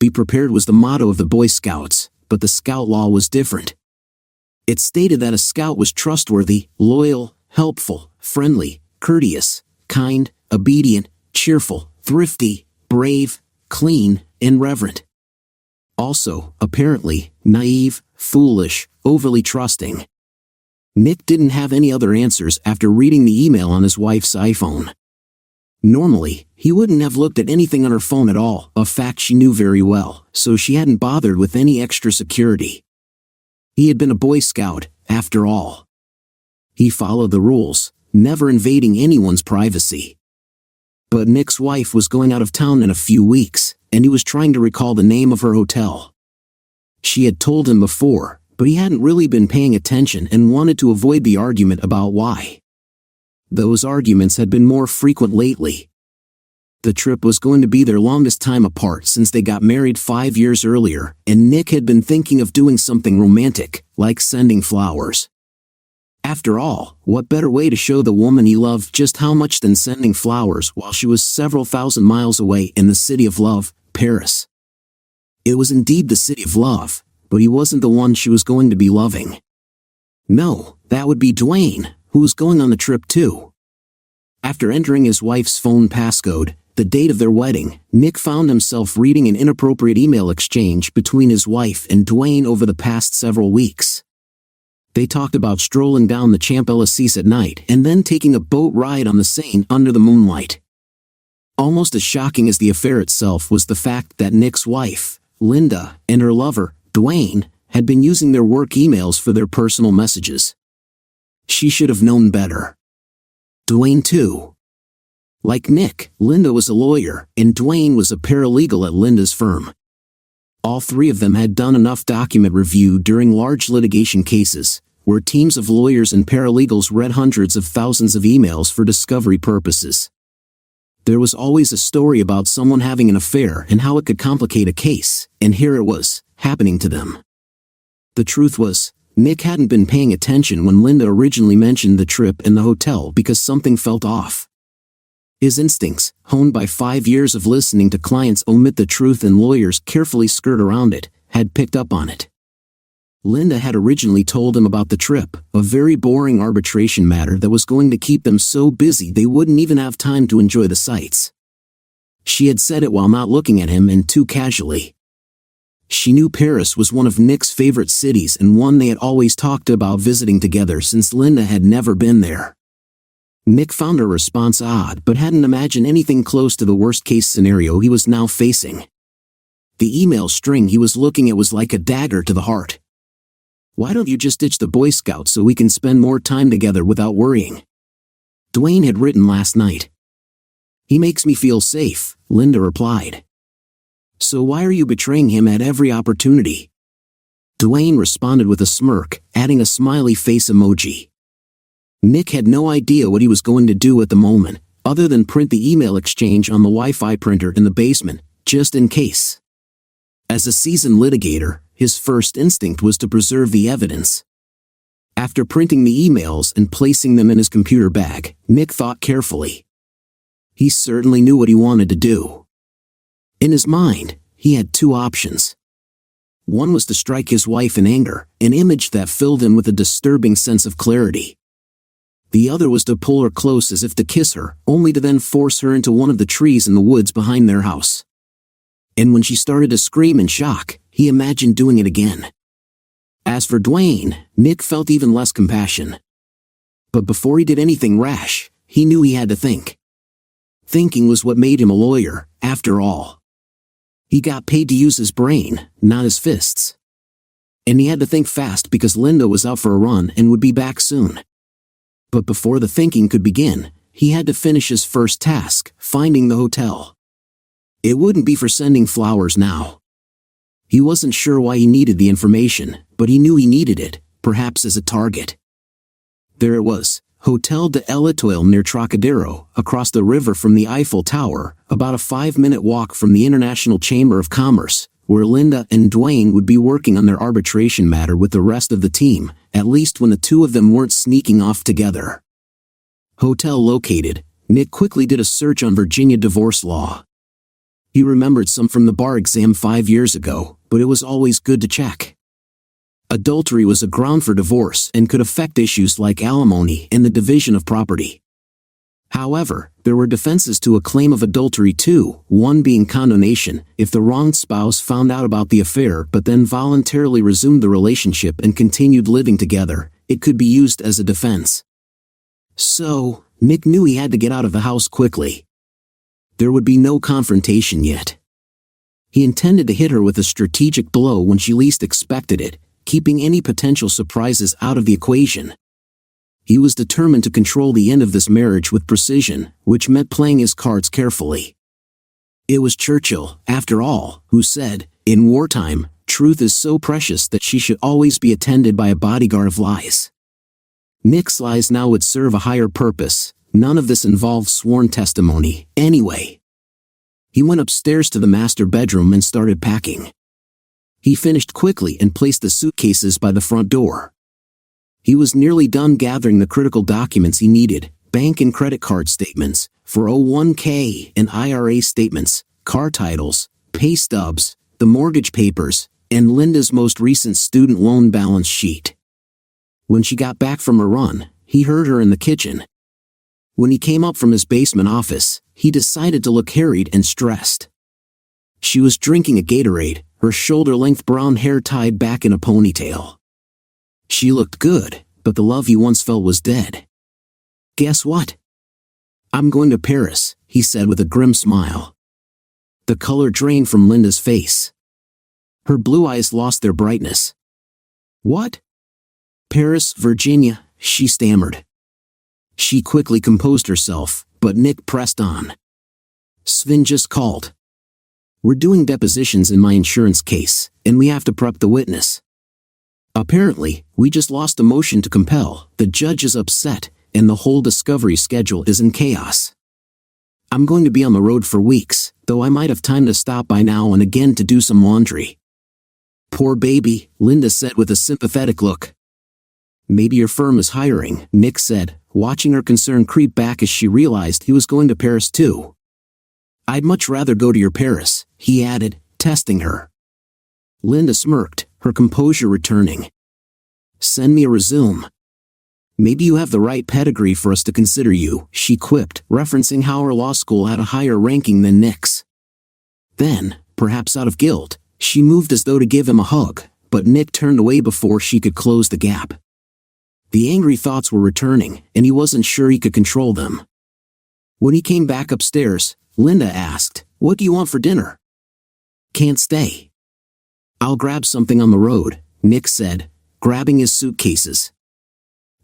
"Be prepared" was the motto of the Boy Scouts, but the Scout law was different. It stated that a Scout was trustworthy, loyal, helpful, friendly, courteous, kind, obedient, cheerful, thrifty, brave, clean, and reverent. Also, apparently, naive, foolish, overly trusting. Nick didn't have any other answers after reading the email on his wife's iPhone. Normally, he wouldn't have looked at anything on her phone at all, a fact she knew very well, so she hadn't bothered with any extra security. He had been a Boy Scout, after all. He followed the rules, never invading anyone's privacy. But Nick's wife was going out of town in a few weeks, and he was trying to recall the name of her hotel. She had told him before, but he hadn't really been paying attention and wanted to avoid the argument about why. Those arguments had been more frequent lately. The trip was going to be their longest time apart since they got married 5 years earlier, and Nick had been thinking of doing something romantic, like sending flowers. After all, what better way to show the woman he loved just how much than sending flowers while she was several thousand miles away in the city of love, Paris? It was indeed the city of love, but he wasn't the one she was going to be loving. No, that would be Dwayne, who was going on the trip too. After entering his wife's phone passcode, the date of their wedding, Nick found himself reading an inappropriate email exchange between his wife and Dwayne over the past several weeks. They talked about strolling down the Champs-Élysées at night and then taking a boat ride on the Seine under the moonlight. Almost as shocking as the affair itself was the fact that Nick's wife, Linda, and her lover, Dwayne, had been using their work emails for their personal messages. She should have known better. Dwayne too. Like Nick, Linda was a lawyer, and Dwayne was a paralegal at Linda's firm. All three of them had done enough document review during large litigation cases, where teams of lawyers and paralegals read hundreds of thousands of emails for discovery purposes. There was always a story about someone having an affair and how it could complicate a case, and here it was, happening to them. The truth was, Nick hadn't been paying attention when Linda originally mentioned the trip and the hotel because something felt off. His instincts, honed by 5 years of listening to clients omit the truth and lawyers carefully skirt around it, had picked up on it. Linda had originally told him about the trip, a very boring arbitration matter that was going to keep them so busy they wouldn't even have time to enjoy the sights. She had said it while not looking at him and too casually. She knew Paris was one of Nick's favorite cities and one they had always talked about visiting together since Linda had never been there. Nick found her response odd but hadn't imagined anything close to the worst-case scenario he was now facing. The email string he was looking at was like a dagger to the heart. "Why don't you just ditch the Boy Scouts so we can spend more time together without worrying?" Dwayne had written last night. "He makes me feel safe," Linda replied. "So why are you betraying him at every opportunity?" Dwayne responded with a smirk, adding a smiley face emoji. Nick had no idea what he was going to do at the moment, other than print the email exchange on the Wi-Fi printer in the basement, just in case. As a seasoned litigator, his first instinct was to preserve the evidence. After printing the emails and placing them in his computer bag, Nick thought carefully. He certainly knew what he wanted to do. In his mind, he had two options. One was to strike his wife in anger, an image that filled him with a disturbing sense of clarity. The other was to pull her close as if to kiss her, only to then force her into one of the trees in the woods behind their house. And when she started to scream in shock, he imagined doing it again. As for Dwayne, Nick felt even less compassion. But before he did anything rash, he knew he had to think. Thinking was what made him a lawyer, after all. He got paid to use his brain, not his fists. And he had to think fast because Linda was out for a run and would be back soon. But before the thinking could begin, he had to finish his first task, finding the hotel. It wouldn't be for sending flowers now. He wasn't sure why he needed the information, but he knew he needed it, perhaps as a target. There it was, Hotel de l'Étoile near Trocadero, across the river from the Eiffel Tower, about a 5-minute walk from the International Chamber of Commerce, where Linda and Dwayne would be working on their arbitration matter with the rest of the team, at least when the two of them weren't sneaking off together. Hotel located, Nick quickly did a search on Virginia divorce law. He remembered some from the bar exam 5 years ago, but it was always good to check. Adultery was a ground for divorce and could affect issues like alimony and the division of property. However, there were defenses to a claim of adultery too, one being condonation. If the wronged spouse found out about the affair but then voluntarily resumed the relationship and continued living together, it could be used as a defense. So, Nick knew he had to get out of the house quickly. There would be no confrontation yet. He intended to hit her with a strategic blow when she least expected it, keeping any potential surprises out of the equation. He was determined to control the end of this marriage with precision, which meant playing his cards carefully. It was Churchill, after all, who said, "In wartime, truth is so precious that she should always be attended by a bodyguard of lies." Nick's lies now would serve a higher purpose. None of this involved sworn testimony, anyway. He went upstairs to the master bedroom and started packing. He finished quickly and placed the suitcases by the front door. He was nearly done gathering the critical documents he needed: bank and credit card statements, 401k and IRA statements, car titles, pay stubs, the mortgage papers, and Linda's most recent student loan balance sheet. When she got back from her run, he heard her in the kitchen. When he came up from his basement office, he decided to look harried and stressed. She was drinking a Gatorade, her shoulder-length brown hair tied back in a ponytail. She looked good, but the love he once felt was dead. "Guess what? I'm going to Paris," he said with a grim smile. The color drained from Linda's face. Her blue eyes lost their brightness. "What?" "Paris, Virginia," she stammered. She quickly composed herself, but Nick pressed on. "Sven just called. We're doing depositions in my insurance case, and we have to prep the witness. Apparently, we just lost a motion to compel, the judge is upset, and the whole discovery schedule is in chaos. I'm going to be on the road for weeks, though I might have time to stop by now and again to do some laundry." "Poor baby," Linda said with a sympathetic look. "Maybe your firm is hiring," Nick said, watching her concern creep back as she realized he was going to Paris too. "I'd much rather go to your Paris," he added, testing her. Linda smirked, her composure returning. "Send me a resume. Maybe you have the right pedigree for us to consider you," she quipped, referencing how her law school had a higher ranking than Nick's. Then, perhaps out of guilt, she moved as though to give him a hug, but Nick turned away before she could close the gap. The angry thoughts were returning, and he wasn't sure he could control them. When he came back upstairs, Linda asked, "What do you want for dinner?" "Can't stay." "I'll grab something on the road," Nick said, grabbing his suitcases.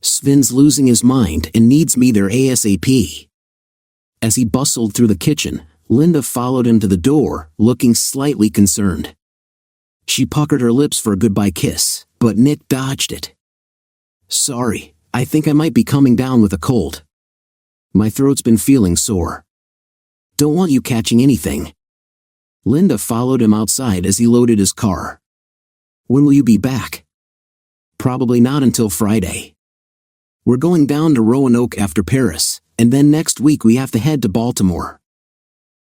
"Sven's losing his mind and needs me there ASAP." As he bustled through the kitchen, Linda followed him to the door, looking slightly concerned. She puckered her lips for a goodbye kiss, but Nick dodged it. "Sorry, I think I might be coming down with a cold. My throat's been feeling sore. Don't want you catching anything." Linda followed him outside as he loaded his car. "When will you be back?" "Probably not until Friday. We're going down to Roanoke after Paris, and then next week we have to head to Baltimore."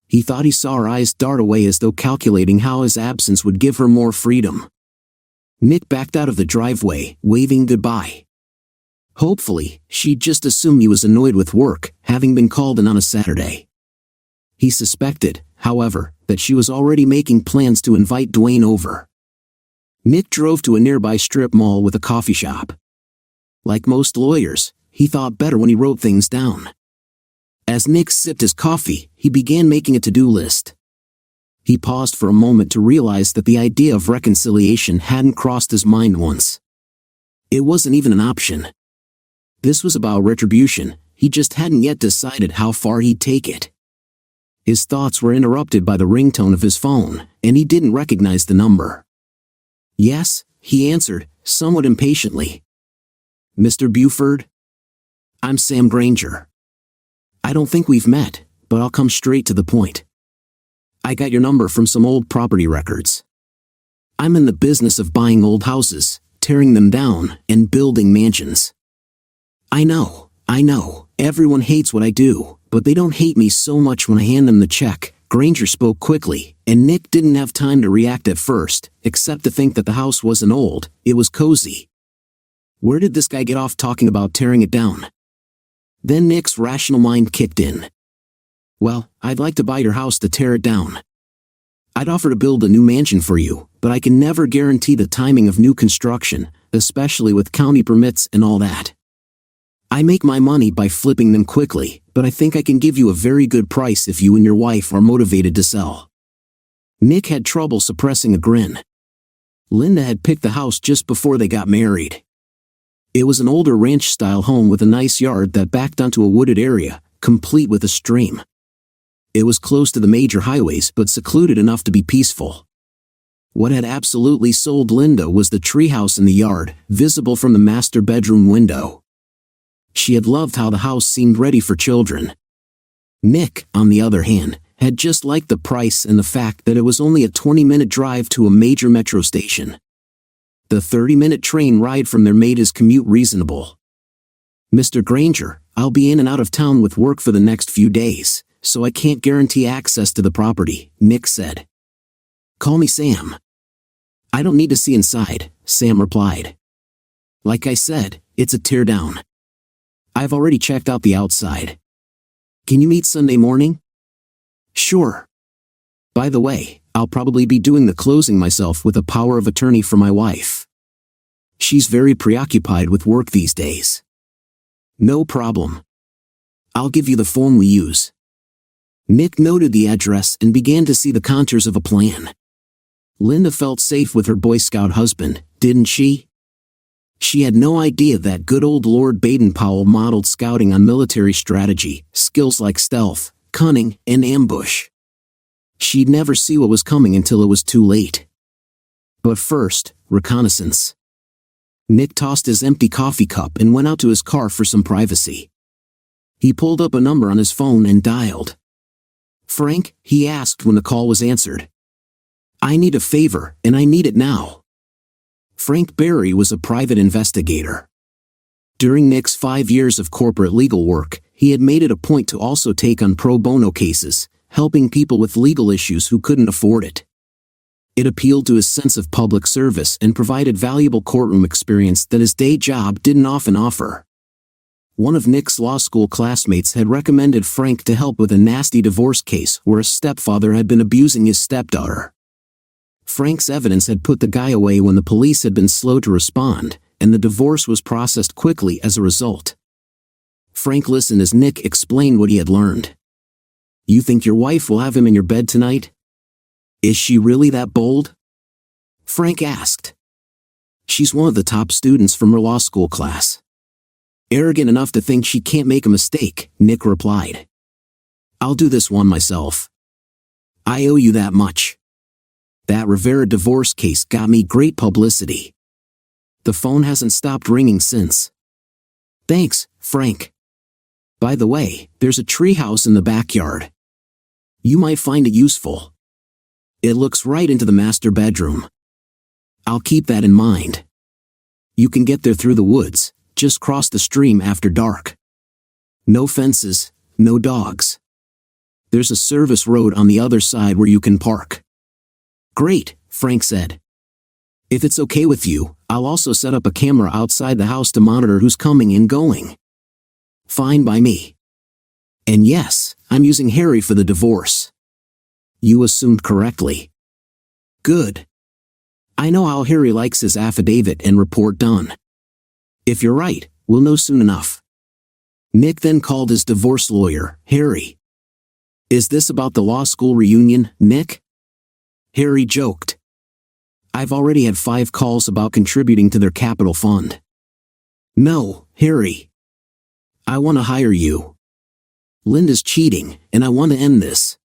He thought he saw her eyes dart away as though calculating how his absence would give her more freedom. Nick backed out of the driveway, waving goodbye. Hopefully, she'd just assumed he was annoyed with work, having been called in on a Saturday. He suspected, however, that she was already making plans to invite Dwayne over. Nick drove to a nearby strip mall with a coffee shop. Like most lawyers, he thought better when he wrote things down. As Nick sipped his coffee, he began making a to-do list. He paused for a moment to realize that the idea of reconciliation hadn't crossed his mind once. It wasn't even an option. This was about retribution, he just hadn't yet decided how far he'd take it. His thoughts were interrupted by the ringtone of his phone, and he didn't recognize the number. "Yes," he answered, somewhat impatiently. "Mr. Buford? I'm Sam Granger. I don't think we've met, but I'll come straight to the point. I got your number from some old property records. I'm in the business of buying old houses, tearing them down, and building mansions. I know, everyone hates what I do, but they don't hate me so much when I hand them the check, Granger spoke quickly, and Nick didn't have time to react at first, except to think that the house wasn't old, it was cozy. Where did this guy get off talking about tearing it down? Then Nick's rational mind kicked in. Well, I'd like to buy your house to tear it down. I'd offer to build a new mansion for you, but I can never guarantee the timing of new construction, especially with county permits and all that. I make my money by flipping them quickly, but I think I can give you a very good price if you and your wife are motivated to sell. Nick had trouble suppressing a grin. Linda had picked the house just before they got married. It was an older ranch-style home with a nice yard that backed onto a wooded area, complete with a stream. It was close to the major highways but secluded enough to be peaceful. What had absolutely sold Linda was the treehouse in the yard, visible from the master bedroom window. She had loved how the house seemed ready for children. Nick, on the other hand, had just liked the price and the fact that it was only a 20-minute drive to a major metro station. The 30-minute train ride from there made his commute reasonable. Mr. Granger, I'll be in and out of town with work for the next few days, so I can't guarantee access to the property, Nick said. Call me Sam. I don't need to see inside, Sam replied. Like I said, it's a teardown. I've already checked out the outside. Can you meet Sunday morning? Sure. By the way, I'll probably be doing the closing myself with a power of attorney for my wife. She's very preoccupied with work these days. No problem. I'll give you the phone we use. Nick noted the address and began to see the contours of a plan. Linda felt safe with her Boy Scout husband, didn't she? She had no idea that good old Lord Baden-Powell modeled scouting on military strategy, skills like stealth, cunning, and ambush. She'd never see what was coming until it was too late. But first, reconnaissance. Nick tossed his empty coffee cup and went out to his car for some privacy. He pulled up a number on his phone and dialed. Frank, he asked when the call was answered. I need a favor, and I need it now. Frank Berry was a private investigator. During Nick's 5 years of corporate legal work, he had made it a point to also take on pro bono cases, helping people with legal issues who couldn't afford it. It appealed to his sense of public service and provided valuable courtroom experience that his day job didn't often offer. One of Nick's law school classmates had recommended Frank to help with a nasty divorce case where a stepfather had been abusing his stepdaughter. Frank's evidence had put the guy away when the police had been slow to respond, and the divorce was processed quickly as a result. Frank listened as Nick explained what he had learned. You think your wife will have him in your bed tonight? Is she really that bold? Frank asked. She's one of the top students from her law school class. Arrogant enough to think she can't make a mistake, Nick replied. I'll do this one myself. I owe you that much. That Rivera divorce case got me great publicity. The phone hasn't stopped ringing since. Thanks, Frank. By the way, there's a treehouse in the backyard. You might find it useful. It looks right into the master bedroom. I'll keep that in mind. You can get there through the woods, just cross the stream after dark. No fences, no dogs. There's a service road on the other side where you can park. Great, Frank said. If it's okay with you, I'll also set up a camera outside the house to monitor who's coming and going. Fine by me. And yes, I'm using Harry for the divorce. You assumed correctly. Good. I know how Harry likes his affidavit and report done. If you're right, we'll know soon enough. Nick then called his divorce lawyer, Harry. Is this about the law school reunion, Nick? Harry joked. I've already had 5 calls about contributing to their capital fund. No, Harry. I want to hire you. Linda's cheating, and I want to end this.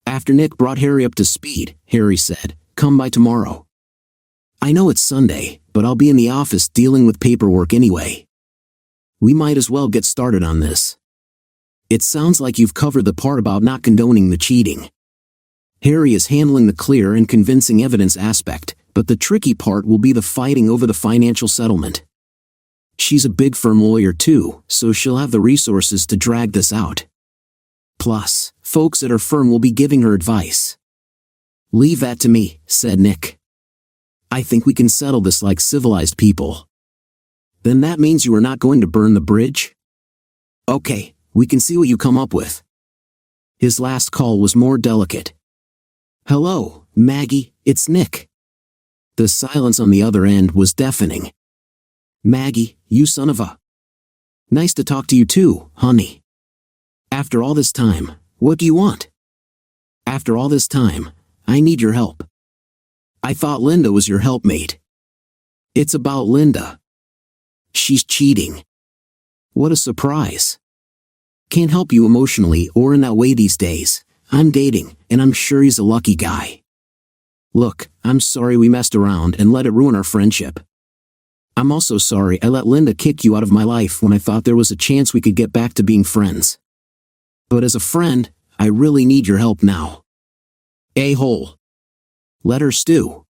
After Nick brought Harry up to speed, Harry said, come by tomorrow. I know it's Sunday, but I'll be in the office dealing with paperwork anyway. We might as well get started on this. It sounds like you've covered the part about not condoning the cheating. Harry is handling the clear and convincing evidence aspect, but the tricky part will be the fighting over the financial settlement. She's a big firm lawyer too, so she'll have the resources to drag this out. Plus, folks at her firm will be giving her advice. Leave that to me, said Nick. I think we can settle this like civilized people. Then that means you are not going to burn the bridge? Okay, we can see what you come up with. His last call was more delicate. Hello, Maggie, it's Nick. The silence on the other end was deafening. Maggie, you son of a... Nice to talk to you too, honey. After all this time, what do you want? After all this time, I need your help. I thought Linda was your helpmate. It's about Linda. She's cheating. What a surprise. Can't help you emotionally or in that way these days. I'm dating, and I'm sure he's a lucky guy. Look, I'm sorry we messed around and let it ruin our friendship. I'm also sorry I let Linda kick you out of my life when I thought there was a chance we could get back to being friends. But as a friend, I really need your help now. A-hole. Let her stew.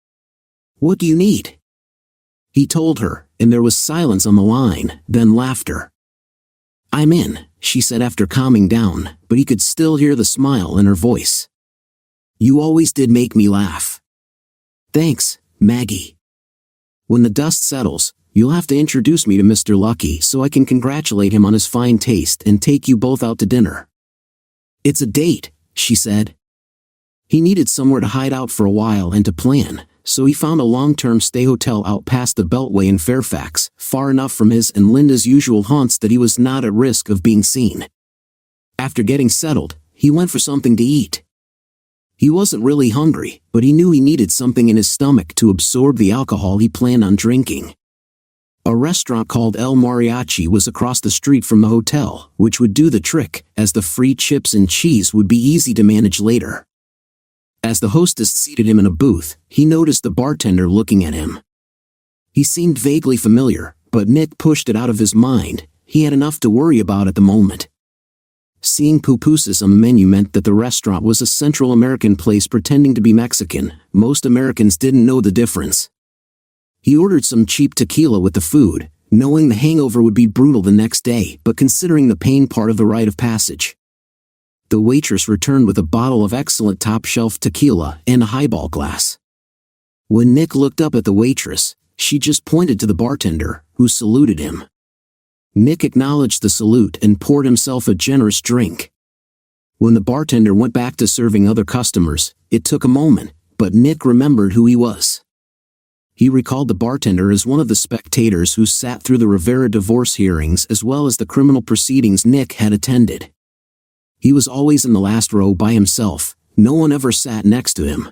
What do you need? He told her, and there was silence on the line, then laughter. I'm in, she said after calming down, but he could still hear the smile in her voice. You always did make me laugh. Thanks, Maggie. When the dust settles, you'll have to introduce me to Mr. Lucky so I can congratulate him on his fine taste and take you both out to dinner. It's a date, she said. He needed somewhere to hide out for a while and to plan, so he found a long-term stay hotel out past the Beltway in Fairfax, far enough from his and Linda's usual haunts that he was not at risk of being seen. After getting settled, he went for something to eat. He wasn't really hungry, but he knew he needed something in his stomach to absorb the alcohol he planned on drinking. A restaurant called El Mariachi was across the street from the hotel, which would do the trick, as the free chips and cheese would be easy to manage later. As the hostess seated him in a booth, he noticed the bartender looking at him. He seemed vaguely familiar, but Nick pushed it out of his mind. He had enough to worry about at the moment. Seeing pupusas on the menu meant that the restaurant was a Central American place pretending to be Mexican. Most Americans didn't know the difference. He ordered some cheap tequila with the food, knowing the hangover would be brutal the next day, but considering the pain part of the rite of passage. The waitress returned with a bottle of excellent top-shelf tequila and a highball glass. When Nick looked up at the waitress, she just pointed to the bartender, who saluted him. Nick acknowledged the salute and poured himself a generous drink. When the bartender went back to serving other customers, it took a moment, but Nick remembered who he was. He recalled the bartender as one of the spectators who sat through the Rivera divorce hearings as well as the criminal proceedings Nick had attended. He was always in the last row by himself. No one ever sat next to him.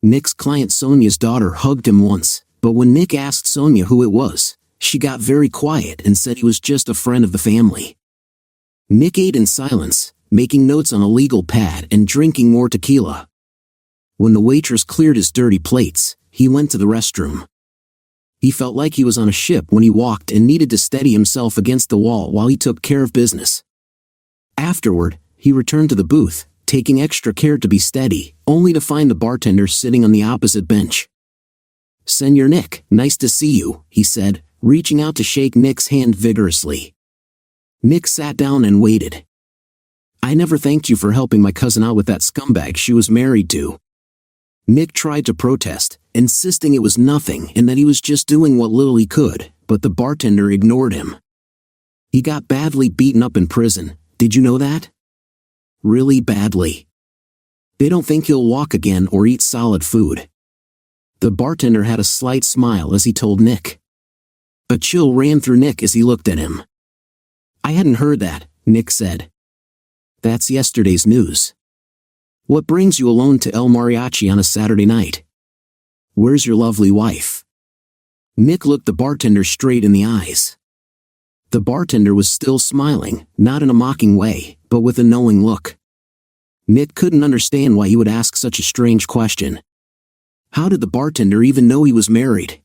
Nick's client Sonia's daughter hugged him once, but when Nick asked Sonia who it was, she got very quiet and said he was just a friend of the family. Nick ate in silence, making notes on a legal pad and drinking more tequila. When the waitress cleared his dirty plates, he went to the restroom. He felt like he was on a ship when he walked and needed to steady himself against the wall while he took care of business. Afterward, he returned to the booth, taking extra care to be steady, only to find the bartender sitting on the opposite bench. "Senor Nick, nice to see you," he said, reaching out to shake Nick's hand vigorously. Nick sat down and waited. "I never thanked you for helping my cousin out with that scumbag she was married to." Nick tried to protest, insisting it was nothing and that he was just doing what little he could, but the bartender ignored him. "He got badly beaten up in prison, did you know that? Really badly. They don't think he'll walk again or eat solid food." The bartender had a slight smile as he told Nick. A chill ran through Nick as he looked at him. "I hadn't heard that," Nick said. "That's yesterday's news. What brings you alone to El Mariachi on a Saturday night? Where's your lovely wife?" Nick looked the bartender straight in the eyes. The bartender was still smiling, not in a mocking way, but with a knowing look. Nick couldn't understand why he would ask such a strange question. How did the bartender even know he was married?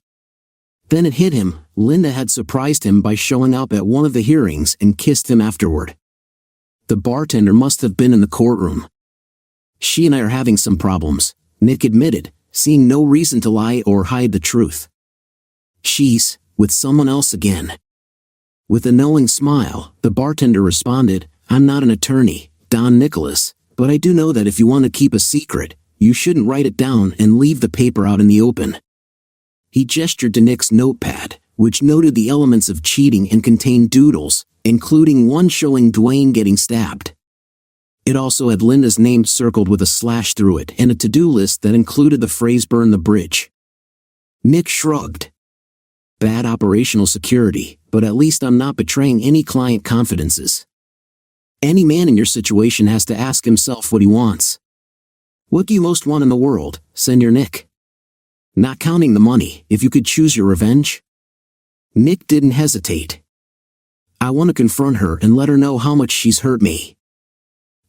Then it hit him. Linda had surprised him by showing up at one of the hearings and kissed him afterward. The bartender must have been in the courtroom. "She and I are having some problems," Nick admitted, seeing no reason to lie or hide the truth. "She's with someone else again." With a knowing smile, the bartender responded, "I'm not an attorney, Don Nicholas, but I do know that if you want to keep a secret, you shouldn't write it down and leave the paper out in the open." He gestured to Nick's notepad, which noted the elements of cheating and contained doodles, including one showing Dwayne getting stabbed. It also had Linda's name circled with a slash through it and a to-do list that included the phrase "burn the bridge." Nick shrugged. "Bad operational security, but at least I'm not betraying any client confidences. Any man in your situation has to ask himself what he wants. What do you most want in the world, Senor Nick? Not counting the money, if you could choose your revenge?" Nick didn't hesitate. "I want to confront her and let her know how much she's hurt me.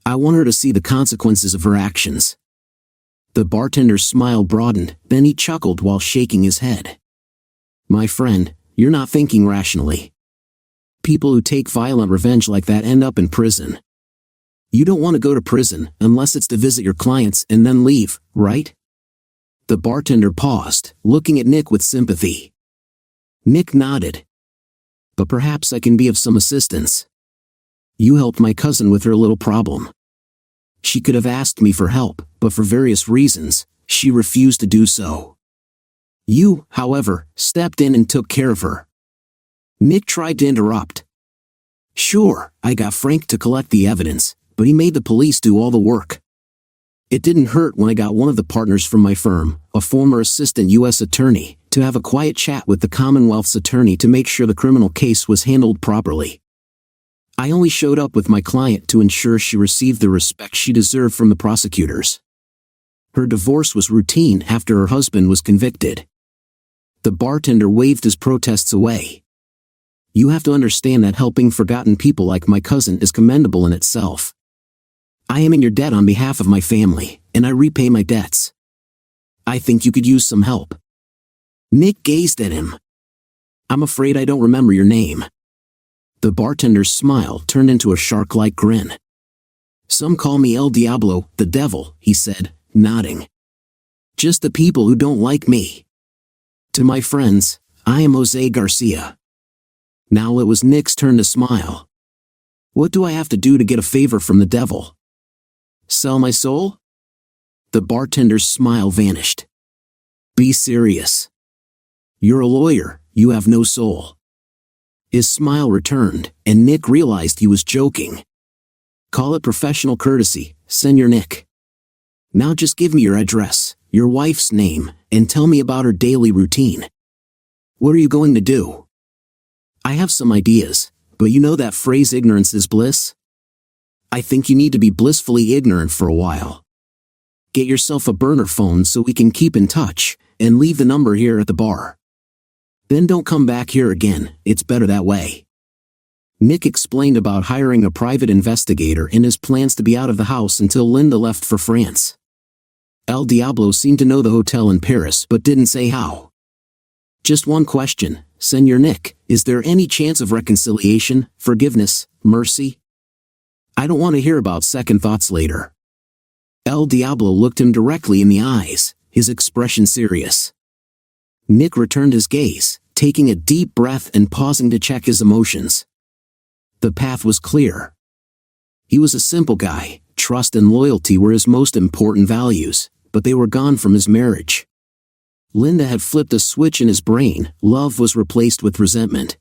I want her to see the consequences of her actions." The bartender's smile broadened, then he chuckled while shaking his head. "My friend, you're not thinking rationally. People who take violent revenge like that end up in prison. You don't want to go to prison unless it's to visit your clients and then leave, right?" The bartender paused, looking at Nick with sympathy. Nick nodded. "But perhaps I can be of some assistance. You helped my cousin with her little problem. She could have asked me for help, but for various reasons, she refused to do so. You, however, stepped in and took care of her." Nick tried to interrupt. "Sure, I got Frank to collect the evidence, but he made the police do all the work. It didn't hurt when I got one of the partners from my firm, a former assistant U.S. attorney, to have a quiet chat with the Commonwealth's attorney to make sure the criminal case was handled properly. I only showed up with my client to ensure she received the respect she deserved from the prosecutors. Her divorce was routine after her husband was convicted." The bartender waved his protests away. "You have to understand that helping forgotten people like my cousin is commendable in itself. I am in your debt on behalf of my family, and I repay my debts. I think you could use some help." Nick gazed at him. "I'm afraid I don't remember your name." The bartender's smile turned into a shark-like grin. "Some call me El Diablo, the devil," he said, nodding. "Just the people who don't like me. To my friends, I am Jose Garcia." Now it was Nick's turn to smile. "What do I have to do to get a favor from the devil? Sell my soul?" The bartender's smile vanished. "Be serious. You're a lawyer, you have no soul." His smile returned, and Nick realized he was joking. "Call it professional courtesy, Senor Nick. Now just give me your address, your wife's name, and tell me about her daily routine. What are you going to do?" "I have some ideas, but you know that phrase ignorance is bliss? I think you need to be blissfully ignorant for a while. Get yourself a burner phone so we can keep in touch, and leave the number here at the bar. Then don't come back here again, it's better that way." Nick explained about hiring a private investigator and his plans to be out of the house until Linda left for France. El Diablo seemed to know the hotel in Paris but didn't say how. "Just one question, Senor Nick, is there any chance of reconciliation, forgiveness, mercy? I don't want to hear about second thoughts later." El Diablo looked him directly in the eyes, his expression serious. Nick returned his gaze, taking a deep breath and pausing to check his emotions. The path was clear. He was a simple guy, trust and loyalty were his most important values, but they were gone from his marriage. Linda had flipped a switch in his brain, love was replaced with resentment.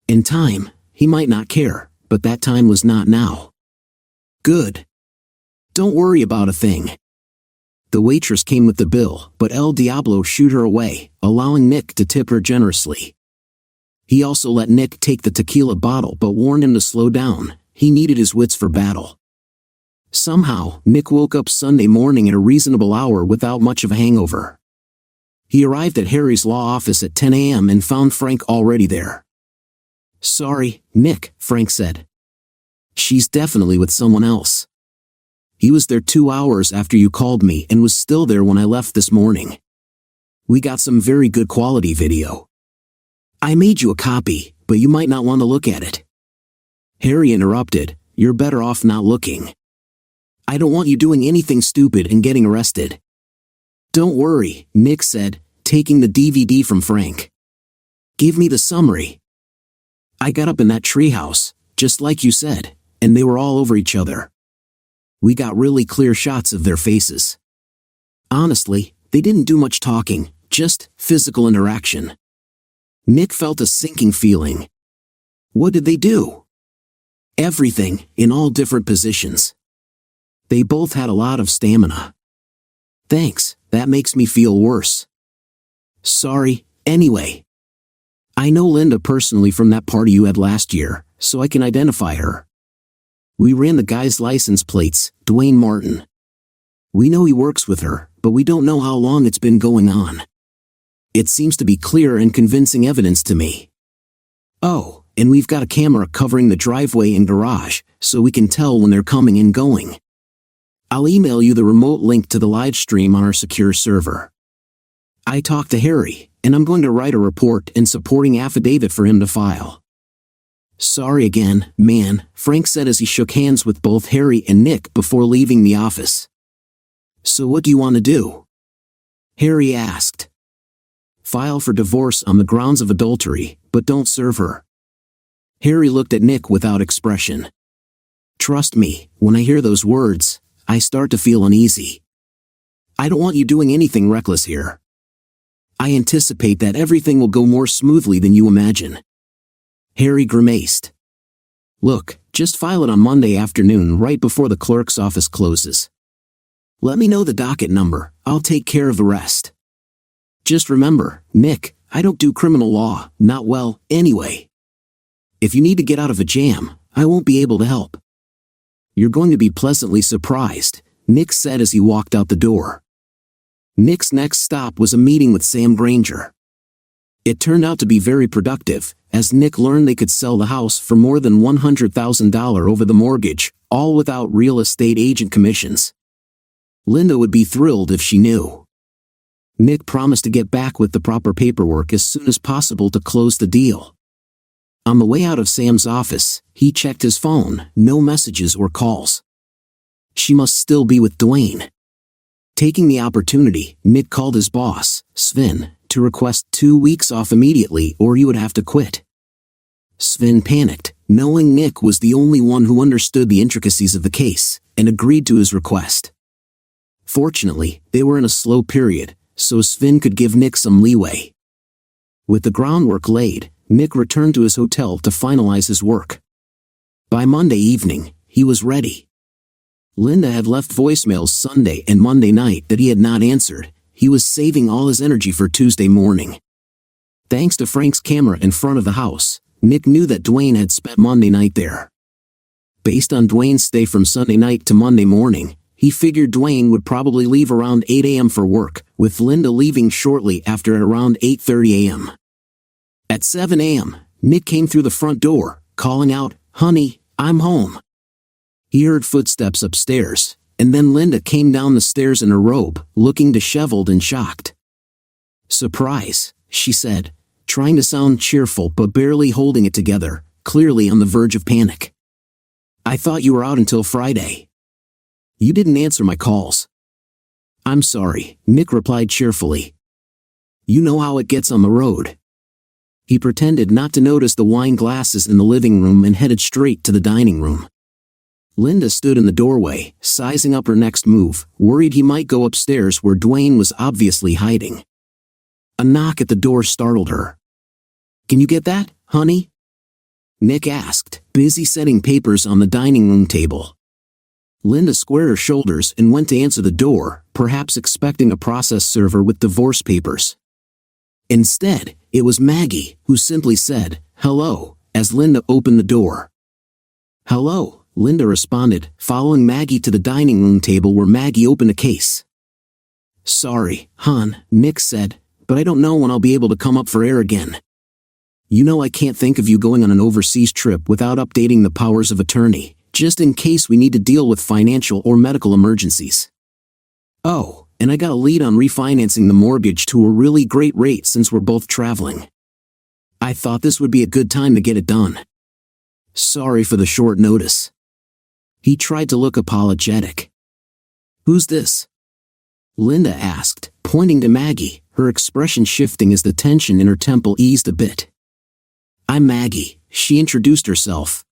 In time, he might not care, but that time was not now. "Good. Don't worry about a thing." The waitress came with the bill, but El Diablo shooed her away, allowing Nick to tip her generously. He also let Nick take the tequila bottle but warned him to slow down, he needed his wits for battle. Somehow, Nick woke up Sunday morning at a reasonable hour without much of a hangover. He arrived at Harry's law office at 10 a.m. and found Frank already there. "Sorry, Nick," Frank said. "She's definitely with someone else. He was there 2 hours after you called me and was still there when I left this morning. We got some very good quality video. I made you a copy, but you might not want to look at it." Harry interrupted, "You're better off not looking. I don't want you doing anything stupid and getting arrested." "Don't worry," Nick said, taking the DVD from Frank. "Give me the summary. I got up in that treehouse, just like you said, and they were all over each other. We got really clear shots of their faces. Honestly, they didn't do much talking, just physical interaction. Nick felt a sinking feeling. What did they do? Everything, in all different positions. They both had a lot of stamina. Thanks, that makes me feel worse. Sorry, anyway. I know Linda personally from that party you had last year, so I can identify her. We ran the guy's license plates, Dwayne Martin. We know he works with her, but we don't know how long it's been going on. It seems to be clear and convincing evidence to me. Oh, and we've got a camera covering the driveway and garage, so we can tell when they're coming and going. I'll email you the remote link to the live stream on our secure server. I talked to Harry, and I'm going to write a report and supporting affidavit for him to file. Sorry again, man, Frank said as he shook hands with both Harry and Nick before leaving the office. So what do you want to do? Harry asked. File for divorce on the grounds of adultery, but don't serve her. Harry looked at Nick without expression. Trust me, when I hear those words, I start to feel uneasy. I don't want you doing anything reckless here. I anticipate that everything will go more smoothly than you imagine. Harry grimaced. Look, just file it on Monday afternoon right before the clerk's office closes. Let me know the docket number, I'll take care of the rest. Just remember, Nick, I don't do criminal law, not well, anyway. If you need to get out of a jam, I won't be able to help. You're going to be pleasantly surprised, Nick said as he walked out the door. Nick's next stop was a meeting with Sam Granger. It turned out to be very productive, as Nick learned they could sell the house for more than $100,000 over the mortgage, all without real estate agent commissions. Linda would be thrilled if she knew. Nick promised to get back with the proper paperwork as soon as possible to close the deal. On the way out of Sam's office, he checked his phone, no messages or calls. She must still be with Dwayne. Taking the opportunity, Nick called his boss, Sven, to request 2 weeks off immediately or he would have to quit. Sven panicked, knowing Nick was the only one who understood the intricacies of the case, and agreed to his request. Fortunately, they were in a slow period, so Sven could give Nick some leeway. With the groundwork laid, Nick returned to his hotel to finalize his work. By Monday evening, he was ready. Linda had left voicemails Sunday and Monday night that he had not answered. He was saving all his energy for Tuesday morning. Thanks to Frank's camera in front of the house, Nick knew that Dwayne had spent Monday night there. Based on Dwayne's stay from Sunday night to Monday morning, he figured Dwayne would probably leave around 8 a.m. for work, with Linda leaving shortly after at around 8:30 a.m. At 7 a.m., Nick came through the front door, calling out, "Honey, I'm home." He heard footsteps upstairs, and then Linda came down the stairs in her robe, looking disheveled and shocked. "Surprise," she said, trying to sound cheerful but barely holding it together, clearly on the verge of panic. "I thought you were out until Friday. You didn't answer my calls." "I'm sorry," Nick replied cheerfully. "You know how it gets on the road." He pretended not to notice the wine glasses in the living room and headed straight to the dining room. Linda stood in the doorway, sizing up her next move, worried he might go upstairs where Dwayne was obviously hiding. A knock at the door startled her. "Can you get that, honey?" Nick asked, busy setting papers on the dining room table. Linda squared her shoulders and went to answer the door, perhaps expecting a process server with divorce papers. Instead, it was Maggie, who simply said, "Hello," as Linda opened the door. "Hello," Linda responded, following Maggie to the dining room table where Maggie opened a case. "Sorry, hon," Nick said, "but I don't know when I'll be able to come up for air again. You know I can't think of you going on an overseas trip without updating the powers of attorney, just in case we need to deal with financial or medical emergencies. Oh, and I got a lead on refinancing the mortgage to a really great rate since we're both traveling. I thought this would be a good time to get it done. Sorry for the short notice." He tried to look apologetic. "Who's this?" Linda asked, pointing to Maggie, her expression shifting as the tension in her temple eased a bit. "I'm Maggie," she introduced herself.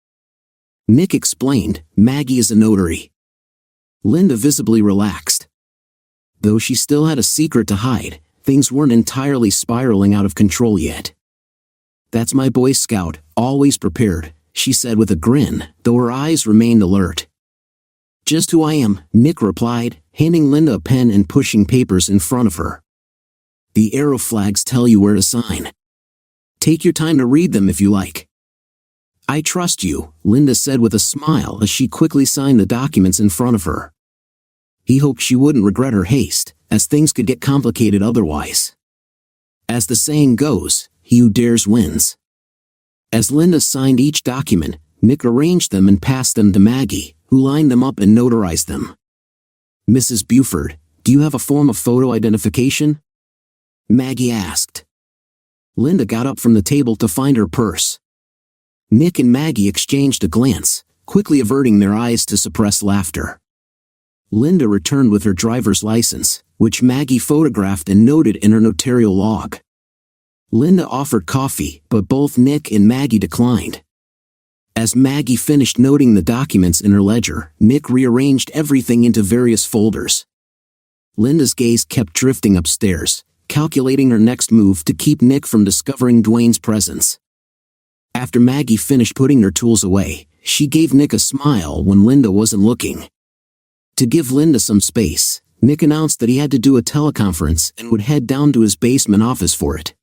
Nick explained, "Maggie is a notary." Linda visibly relaxed. Though she still had a secret to hide, things weren't entirely spiraling out of control yet. "That's my Boy Scout, always prepared," she said with a grin, though her eyes remained alert. "Just who I am," Nick replied, handing Linda a pen and pushing papers in front of her. "The arrow flags tell you where to sign. Take your time to read them if you like." "I trust you," Linda said with a smile as she quickly signed the documents in front of her. He hoped she wouldn't regret her haste, as things could get complicated otherwise. As the saying goes, he who dares wins. As Linda signed each document, Nick arranged them and passed them to Maggie, who lined them up and notarized them. "Mrs. Buford, do you have a form of photo identification?" Maggie asked. Linda got up from the table to find her purse. Nick and Maggie exchanged a glance, quickly averting their eyes to suppress laughter. Linda returned with her driver's license, which Maggie photographed and noted in her notarial log. Linda offered coffee, but both Nick and Maggie declined. As Maggie finished noting the documents in her ledger, Nick rearranged everything into various folders. Linda's gaze kept drifting upstairs, calculating her next move to keep Nick from discovering Dwayne's presence. After Maggie finished putting her tools away, she gave Nick a smile when Linda wasn't looking. To give Linda some space, Nick announced that he had to do a teleconference and would head down to his basement office for it.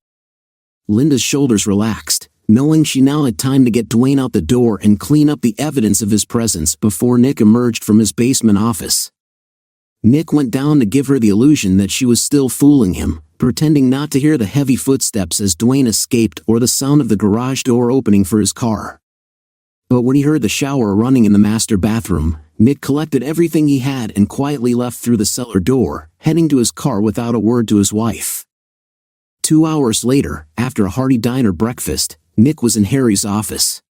Linda's shoulders relaxed, knowing she now had time to get Dwayne out the door and clean up the evidence of his presence before Nick emerged from his basement office. Nick went down to give her the illusion that she was still fooling him, pretending not to hear the heavy footsteps as Dwayne escaped or the sound of the garage door opening for his car. But when he heard the shower running in the master bathroom, Nick collected everything he had and quietly left through the cellar door, heading to his car without a word to his wife. 2 hours later, after a hearty diner breakfast, Nick was in Harry's office.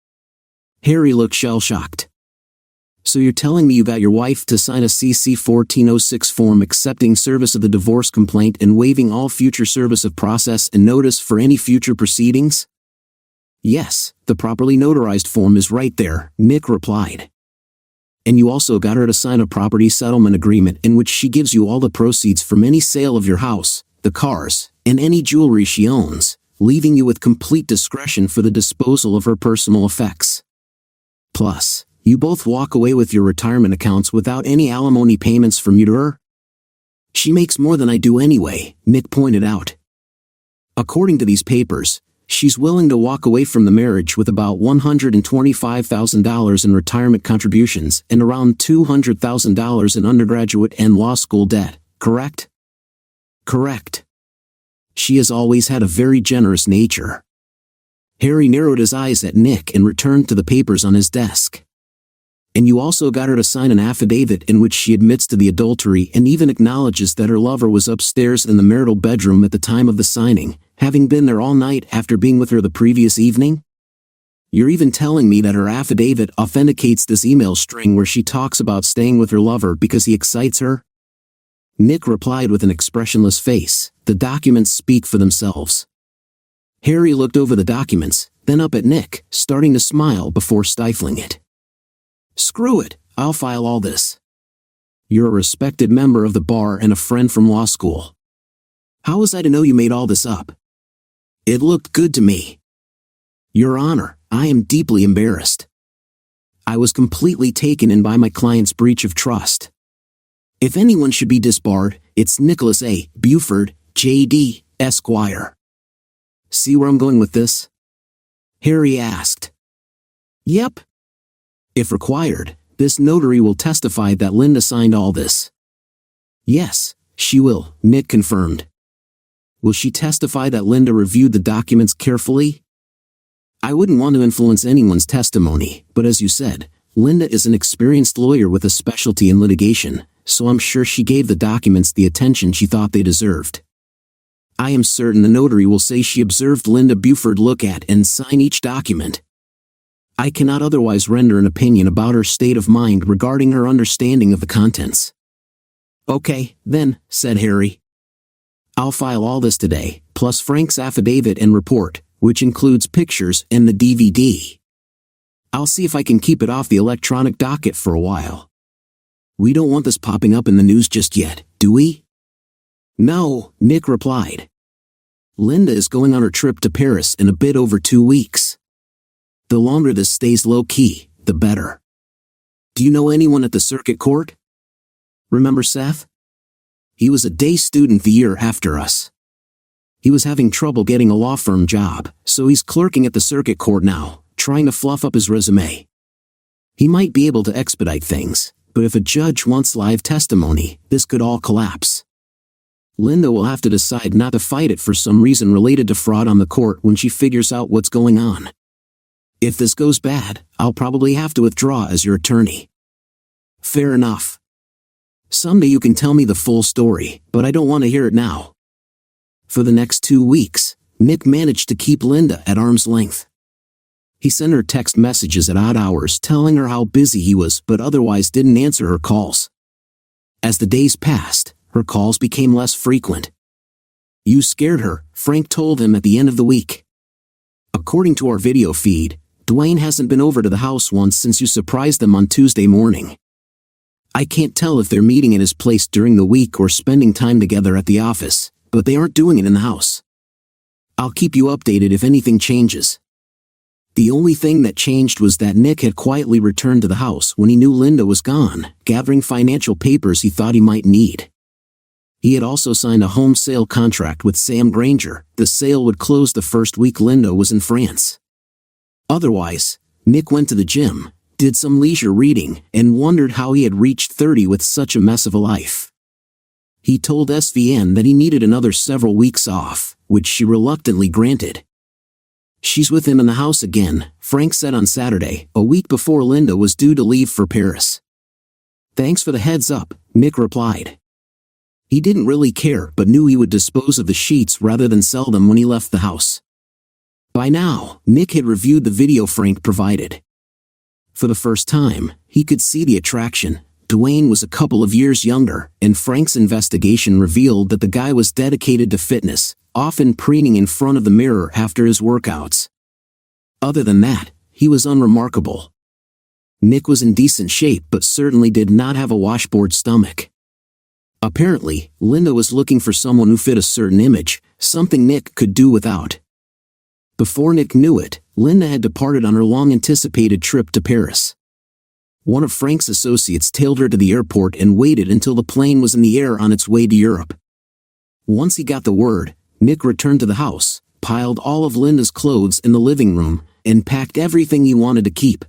Harry looked shell-shocked. "So you're telling me you got your wife to sign a CC 1406 form accepting service of the divorce complaint and waiving all future service of process and notice for any future proceedings?" "Yes, the properly notarized form is right there," Nick replied. "And you also got her to sign a property settlement agreement in which she gives you all the proceeds from any sale of your house, the cars, and any jewelry she owns, leaving you with complete discretion for the disposal of her personal effects. Plus, you both walk away with your retirement accounts without any alimony payments from you to her." "She makes more than I do anyway," Nick pointed out. "According to these papers, she's willing to walk away from the marriage with about $125,000 in retirement contributions and around $200,000 in undergraduate and law school debt, correct?" "Correct. She has always had a very generous nature." Harry narrowed his eyes at Nick and returned to the papers on his desk. "And you also got her to sign an affidavit in which she admits to the adultery and even acknowledges that her lover was upstairs in the marital bedroom at the time of the signing, having been there all night after being with her the previous evening? You're even telling me that her affidavit authenticates this email string where she talks about staying with her lover because he excites her?" Nick replied with an expressionless face, "The documents speak for themselves." Harry looked over the documents, then up at Nick, starting to smile before stifling it. "Screw it, I'll file all this. You're a respected member of the bar and a friend from law school. How was I to know you made all this up? It looked good to me. Your Honor, I am deeply embarrassed. I was completely taken in by my client's breach of trust. If anyone should be disbarred, it's Nicholas A. Buford, J.D., Esquire." "See where I'm going with this?" Harry asked. "Yep. If required, this notary will testify that Linda signed all this." "Yes, she will," Nick confirmed. "Will she testify that Linda reviewed the documents carefully?" "I wouldn't want to influence anyone's testimony, but as you said, Linda is an experienced lawyer with a specialty in litigation, so I'm sure she gave the documents the attention she thought they deserved. I am certain the notary will say she observed Linda Buford look at and sign each document. I cannot otherwise render an opinion about her state of mind regarding her understanding of the contents." "Okay, then," said Harry. "I'll file all this today, plus Frank's affidavit and report, which includes pictures and the DVD. I'll see if I can keep it off the electronic docket for a while." We don't want this popping up in the news just yet, do we? No, Nick replied. Linda is going on her trip to Paris in a bit over 2 weeks. The longer this stays low-key, the better. Do you know anyone at the circuit court? Remember Seth? He was a day student the year after us. He was having trouble getting a law firm job, so he's clerking at the circuit court now, trying to fluff up his resume. He might be able to expedite things, but if a judge wants live testimony, this could all collapse. Linda will have to decide not to fight it for some reason related to fraud on the court when she figures out what's going on. If this goes bad, I'll probably have to withdraw as your attorney. Fair enough. Someday you can tell me the full story, but I don't want to hear it now. For the next 2 weeks, Nick managed to keep Linda at arm's length. He sent her text messages at odd hours telling her how busy he was but otherwise didn't answer her calls. As the days passed, her calls became less frequent. You scared her, Frank told him at the end of the week. According to our video feed, Dwayne hasn't been over to the house once since you surprised them on Tuesday morning. I can't tell if they're meeting at his place during the week or spending time together at the office, but they aren't doing it in the house. I'll keep you updated if anything changes. The only thing that changed was that Nick had quietly returned to the house when he knew Linda was gone, gathering financial papers he thought he might need. He had also signed a home sale contract with Sam Granger. The sale would close the first week Linda was in France. Otherwise, Nick went to the gym, did some leisure reading, and wondered how he had reached 30 with such a mess of a life. He told SVN that he needed another several weeks off, which she reluctantly granted. She's with him in the house again, Frank said on Saturday, a week before Linda was due to leave for Paris. Thanks for the heads up, Nick replied. He didn't really care but knew he would dispose of the sheets rather than sell them when he left the house. By now, Nick had reviewed the video Frank provided. For the first time, he could see the attraction. Dwayne was a couple of years younger, and Frank's investigation revealed that the guy was dedicated to fitness, often preening in front of the mirror after his workouts. Other than that, he was unremarkable. Nick was in decent shape but certainly did not have a washboard stomach. Apparently, Linda was looking for someone who fit a certain image, something Nick could do without. Before Nick knew it, Linda had departed on her long-anticipated trip to Paris. One of Frank's associates tailed her to the airport and waited until the plane was in the air on its way to Europe. Once he got the word, Nick returned to the house, piled all of Linda's clothes in the living room, and packed everything he wanted to keep.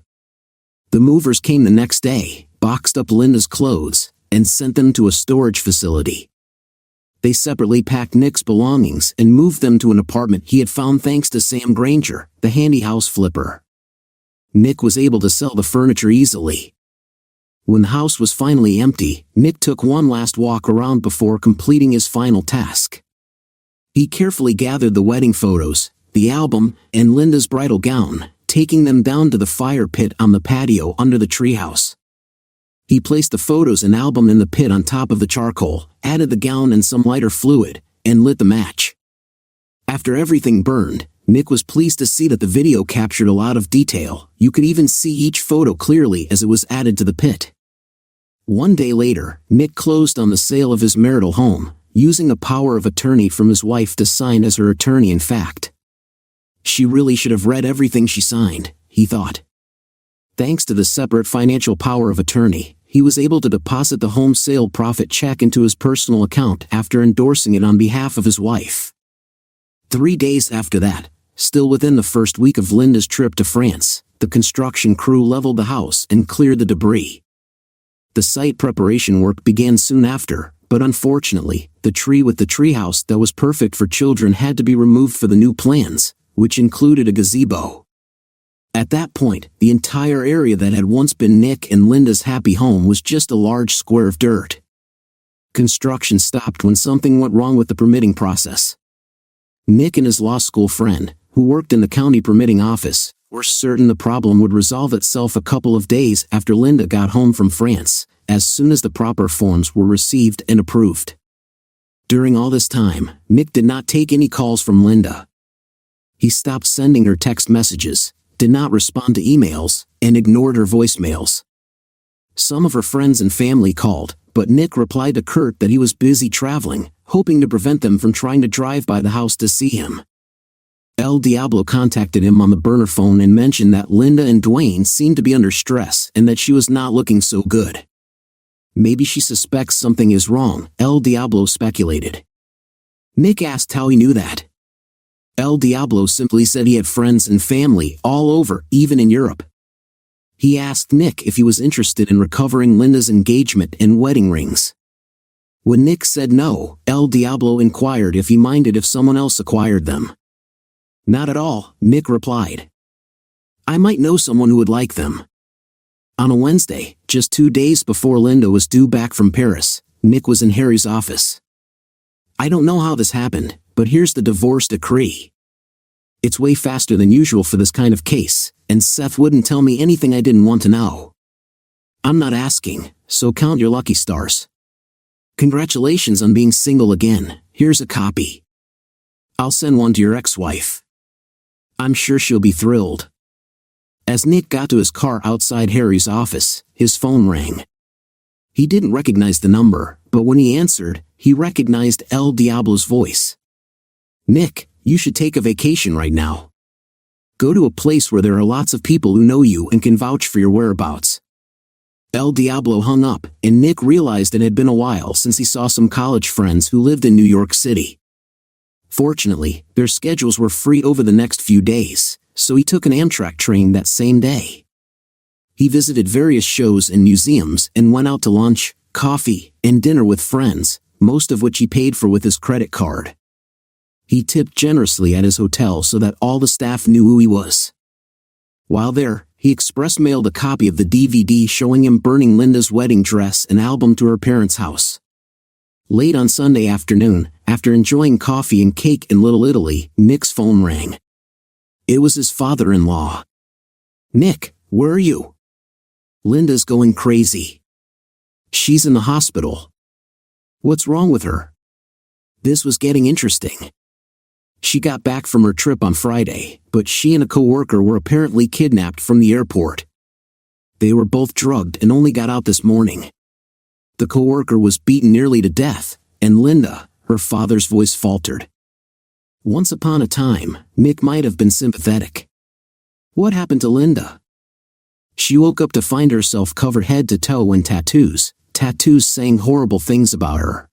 The movers came the next day, boxed up Linda's clothes, and sent them to a storage facility. They separately packed Nick's belongings and moved them to an apartment he had found thanks to Sam Granger, the handy house flipper. Nick was able to sell the furniture easily. When the house was finally empty, Nick took one last walk around before completing his final task. He carefully gathered the wedding photos, the album, and Linda's bridal gown, taking them down to the fire pit on the patio under the treehouse. He placed the photos and album in the pit on top of the charcoal, added the gown and some lighter fluid, and lit the match. After everything burned, Nick was pleased to see that the video captured a lot of detail. You could even see each photo clearly as it was added to the pit. One day later, Nick closed on the sale of his marital home, using a power of attorney from his wife to sign as her attorney in fact. She really should have read everything she signed, he thought. Thanks to the separate financial power of attorney, he was able to deposit the home sale profit check into his personal account after endorsing it on behalf of his wife. 3 days after that, still within the first week of Linda's trip to France, the construction crew leveled the house and cleared the debris. The site preparation work began soon after, but unfortunately, the tree with the treehouse that was perfect for children had to be removed for the new plans, which included a gazebo. At that point, the entire area that had once been Nick and Linda's happy home was just a large square of dirt. Construction stopped when something went wrong with the permitting process. Nick and his law school friend, who worked in the county permitting office, were certain the problem would resolve itself a couple of days after Linda got home from France, as soon as the proper forms were received and approved. During all this time, Nick did not take any calls from Linda. He stopped sending her text messages, did not respond to emails, and ignored her voicemails. Some of her friends and family called, but Nick replied to Kurt that he was busy traveling, hoping to prevent them from trying to drive by the house to see him. El Diablo contacted him on the burner phone and mentioned that Linda and Dwayne seemed to be under stress and that she was not looking so good. Maybe she suspects something is wrong, El Diablo speculated. Nick asked how he knew that. El Diablo simply said he had friends and family all over, even in Europe. He asked Nick if he was interested in recovering Linda's engagement and wedding rings. When Nick said no, El Diablo inquired if he minded if someone else acquired them. Not at all, Nick replied. I might know someone who would like them. On a Wednesday, just 2 days before Linda was due back from Paris, Nick was in Harry's office. I don't know how this happened, but here's the divorce decree. It's way faster than usual for this kind of case, and Seth wouldn't tell me anything I didn't want to know. I'm not asking, so count your lucky stars. Congratulations on being single again, here's a copy. I'll send one to your ex-wife. I'm sure she'll be thrilled. As Nick got to his car outside Harry's office, his phone rang. He didn't recognize the number, but when he answered, he recognized El Diablo's voice. Nick, you should take a vacation right now. Go to a place where there are lots of people who know you and can vouch for your whereabouts. El Diablo hung up, and Nick realized it had been a while since he saw some college friends who lived in New York City. Fortunately, their schedules were free over the next few days, so he took an Amtrak train that same day. He visited various shows and museums and went out to lunch, coffee, and dinner with friends, most of which he paid for with his credit card. He tipped generously at his hotel so that all the staff knew who he was. While there, he express mailed a copy of the DVD showing him burning Linda's wedding dress and album to her parents' house. Late on Sunday afternoon, after enjoying coffee and cake in Little Italy, Nick's phone rang. It was his father-in-law. Nick, where are you? Linda's going crazy. She's in the hospital. What's wrong with her? This was getting interesting. She got back from her trip on Friday, but she and a coworker were apparently kidnapped from the airport. They were both drugged and only got out this morning. The coworker was beaten nearly to death, and Linda, her father's voice faltered. Once upon a time, Nick might have been sympathetic. What happened to Linda? She woke up to find herself covered head to toe in tattoos saying horrible things about her.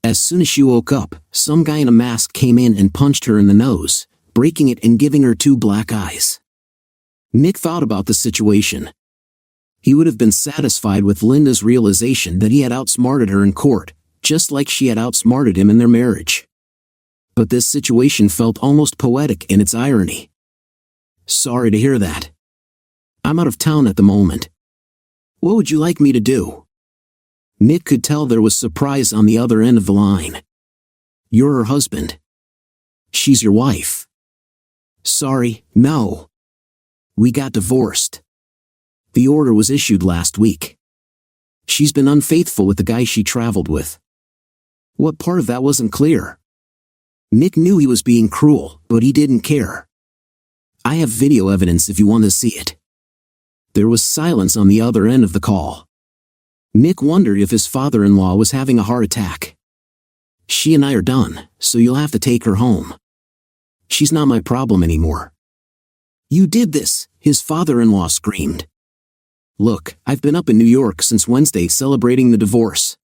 As soon as she woke up, some guy in a mask came in and punched her in the nose, breaking it and giving her 2 black eyes. Nick thought about the situation. He would have been satisfied with Linda's realization that he had outsmarted her in court, just like she had outsmarted him in their marriage. But this situation felt almost poetic in its irony. Sorry to hear that. I'm out of town at the moment. What would you like me to do? Nick could tell there was surprise on the other end of the line. You're her husband. She's your wife. Sorry, no. We got divorced. The order was issued last week. She's been unfaithful with the guy she traveled with. What part of that wasn't clear? Nick knew he was being cruel, but he didn't care. I have video evidence if you want to see it. There was silence on the other end of the call. Nick wondered if his father-in-law was having a heart attack. She and I are done, so you'll have to take her home. She's not my problem anymore. You did this, his father-in-law screamed. Look, I've been up in New York since Wednesday celebrating the divorce.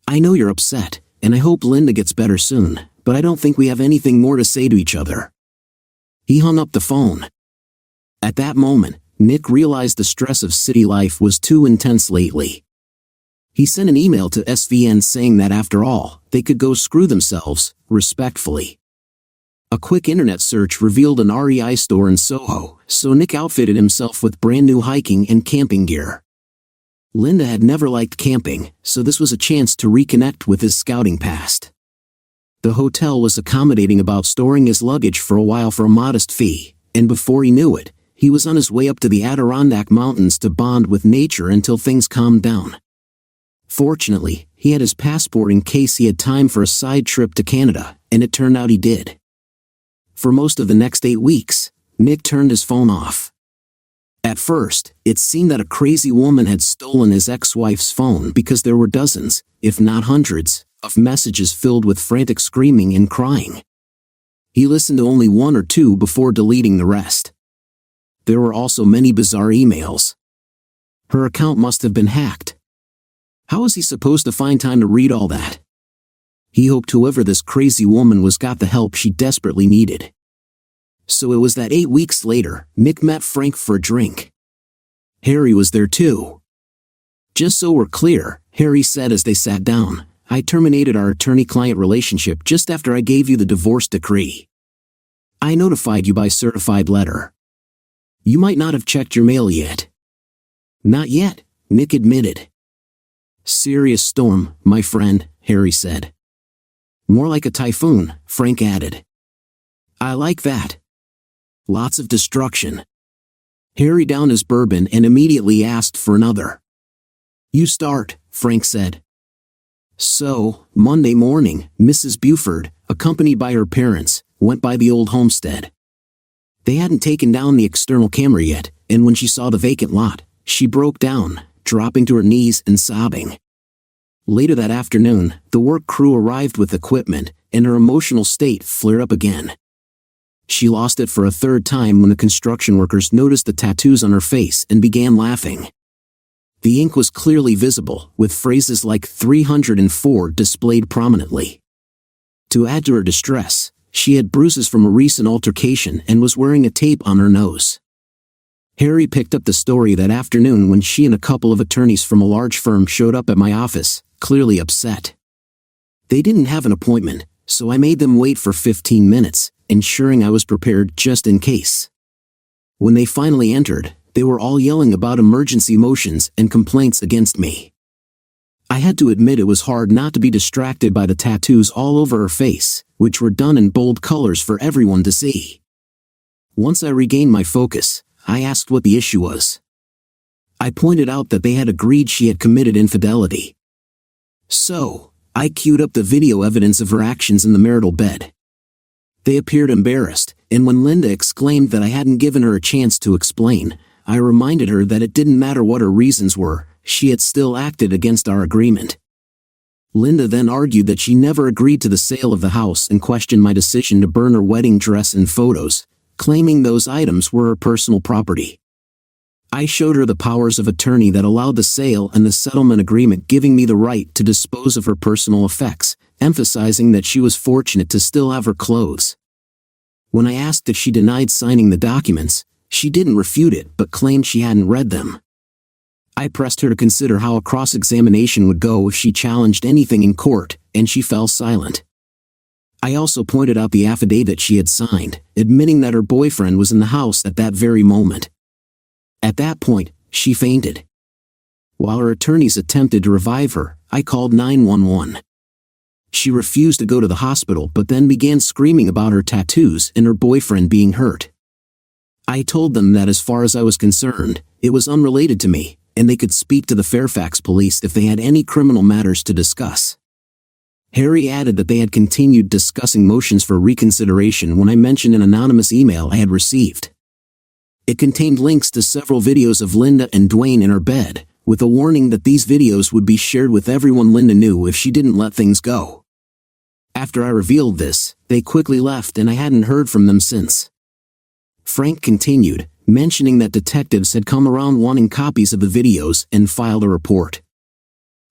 I know you're upset, and I hope Linda gets better soon, but I don't think we have anything more to say to each other. He hung up the phone. At that moment, Nick realized the stress of city life was too intense lately. He sent an email to SVN saying that after all, they could go screw themselves, respectfully. A quick internet search revealed an REI store in Soho, so Nick outfitted himself with brand new hiking and camping gear. Linda had never liked camping, so this was a chance to reconnect with his scouting past. The hotel was accommodating about storing his luggage for a while for a modest fee, and before he knew it, he was on his way up to the Adirondack Mountains to bond with nature until things calmed down. Fortunately, he had his passport in case he had time for a side trip to Canada, and it turned out he did. For most of the next 8 weeks, Nick turned his phone off. At first, it seemed that a crazy woman had stolen his ex-wife's phone because there were dozens, if not hundreds, of messages filled with frantic screaming and crying. He listened to only one or two before deleting the rest. There were also many bizarre emails. Her account must have been hacked. How was he supposed to find time to read all that? He hoped whoever this crazy woman was got the help she desperately needed. So it was that 8 weeks later, Mick met Frank for a drink. Harry was there too. Just so we're clear, Harry said as they sat down, I terminated our attorney-client relationship just after I gave you the divorce decree. I notified you by certified letter. You might not have checked your mail yet. Not yet, Mick admitted. Serious storm, my friend, Harry said. More like a typhoon, Frank added. I like that. Lots of destruction. Harry downed his bourbon and immediately asked for another. You start, Frank said. So, Monday morning, Mrs. Buford, accompanied by her parents, went by the old homestead. They hadn't taken down the external camera yet, and when she saw the vacant lot, she broke down, dropping to her knees and sobbing. Later that afternoon, the work crew arrived with equipment, and her emotional state flared up again. She lost it for a third time when the construction workers noticed the tattoos on her face and began laughing. The ink was clearly visible, with phrases like 304 displayed prominently. To add to her distress, she had bruises from a recent altercation and was wearing a tape on her nose. Harry picked up the story that afternoon when she and a couple of attorneys from a large firm showed up at my office, clearly upset. They didn't have an appointment, so I made them wait for 15 minutes, ensuring I was prepared just in case. When they finally entered, they were all yelling about emergency motions and complaints against me. I had to admit it was hard not to be distracted by the tattoos all over her face, which were done in bold colors for everyone to see. Once I regained my focus, I asked what the issue was. I pointed out that they had agreed she had committed infidelity. So, I queued up the video evidence of her actions in the marital bed. They appeared embarrassed, and when Linda exclaimed that I hadn't given her a chance to explain, I reminded her that it didn't matter what her reasons were, she had still acted against our agreement. Linda then argued that she never agreed to the sale of the house and questioned my decision to burn her wedding dress and photos, claiming those items were her personal property. I showed her the powers of attorney that allowed the sale and the settlement agreement giving me the right to dispose of her personal effects, emphasizing that she was fortunate to still have her clothes. When I asked if she denied signing the documents, she didn't refute it but claimed she hadn't read them. I pressed her to consider how a cross-examination would go if she challenged anything in court, and she fell silent. I also pointed out the affidavit she had signed, admitting that her boyfriend was in the house at that very moment. At that point, she fainted. While her attorneys attempted to revive her, I called 911. She refused to go to the hospital but then began screaming about her tattoos and her boyfriend being hurt. I told them that as far as I was concerned, it was unrelated to me, and they could speak to the Fairfax police if they had any criminal matters to discuss. Harry added that they had continued discussing motions for reconsideration when I mentioned an anonymous email I had received. It contained links to several videos of Linda and Dwayne in her bed, with a warning that these videos would be shared with everyone Linda knew if she didn't let things go. After I revealed this, they quickly left and I hadn't heard from them since. Frank continued, mentioning that detectives had come around wanting copies of the videos and filed a report.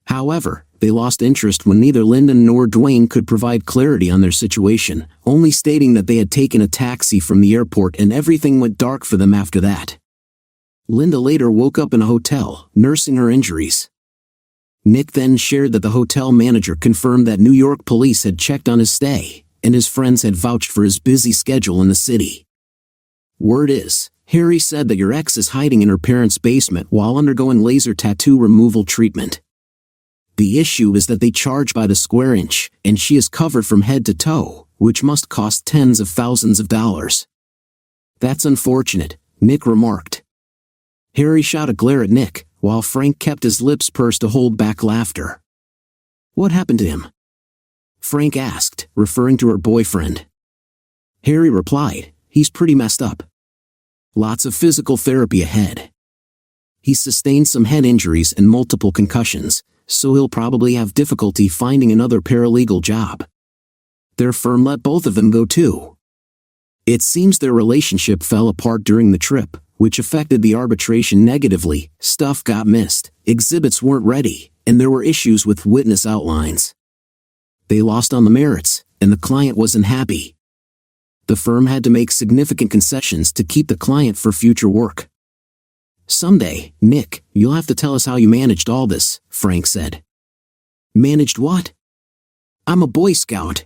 However, they lost interest when neither Linda nor Dwayne could provide clarity on their situation, only stating that they had taken a taxi from the airport and everything went dark for them after that. Linda later woke up in a hotel, nursing her injuries. Nick then shared that the hotel manager confirmed that New York police had checked on his stay, and his friends had vouched for his busy schedule in the city. Word is, Harry said that your ex is hiding in her parents' basement while undergoing laser tattoo removal treatment. The issue is that they charge by the square inch, and she is covered from head to toe, which must cost tens of thousands of dollars. That's unfortunate, Nick remarked. Harry shot a glare at Nick, while Frank kept his lips pursed to hold back laughter. What happened to him? Frank asked, referring to her boyfriend. Harry replied, he's pretty messed up. Lots of physical therapy ahead. He sustained some head injuries and multiple concussions, so he'll probably have difficulty finding another paralegal job. Their firm let both of them go too. It seems their relationship fell apart during the trip, which affected the arbitration negatively. Stuff got missed, exhibits weren't ready, and there were issues with witness outlines. They lost on the merits, and the client wasn't happy. The firm had to make significant concessions to keep the client for future work. Someday, Nick, you'll have to tell us how you managed all this, Frank said. Managed what? I'm a Boy Scout.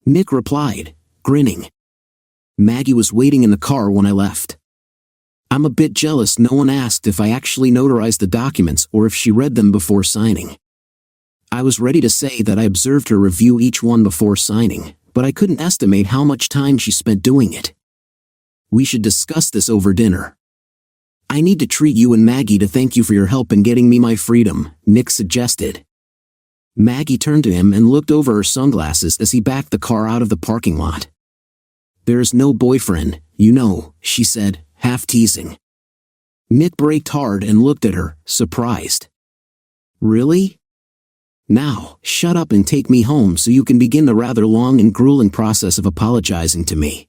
Nick replied, grinning. Maggie was waiting in the car when I left. I'm a bit jealous no one asked if I actually notarized the documents or if she read them before signing. I was ready to say that I observed her review each one before signing, but I couldn't estimate how much time she spent doing it. We should discuss this over dinner. I need to treat you and Maggie to thank you for your help in getting me my freedom, Nick suggested. Maggie turned to him and looked over her sunglasses as he backed the car out of the parking lot. There's no boyfriend, you know, she said, half teasing. Nick braked hard and looked at her, surprised. Really? Now, shut up and take me home so you can begin the rather long and grueling process of apologizing to me.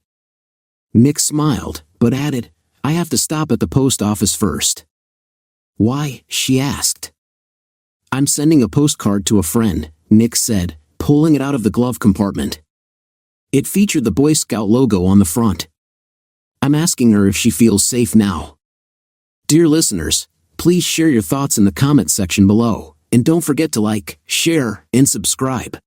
Nick smiled, but added, I have to stop at the post office first. Why? She asked. I'm sending a postcard to a friend, Nick said, pulling it out of the glove compartment. It featured the Boy Scout logo on the front. I'm asking her if she feels safe now. Dear listeners, please share your thoughts in the comment section below, and don't forget to like, share, and subscribe.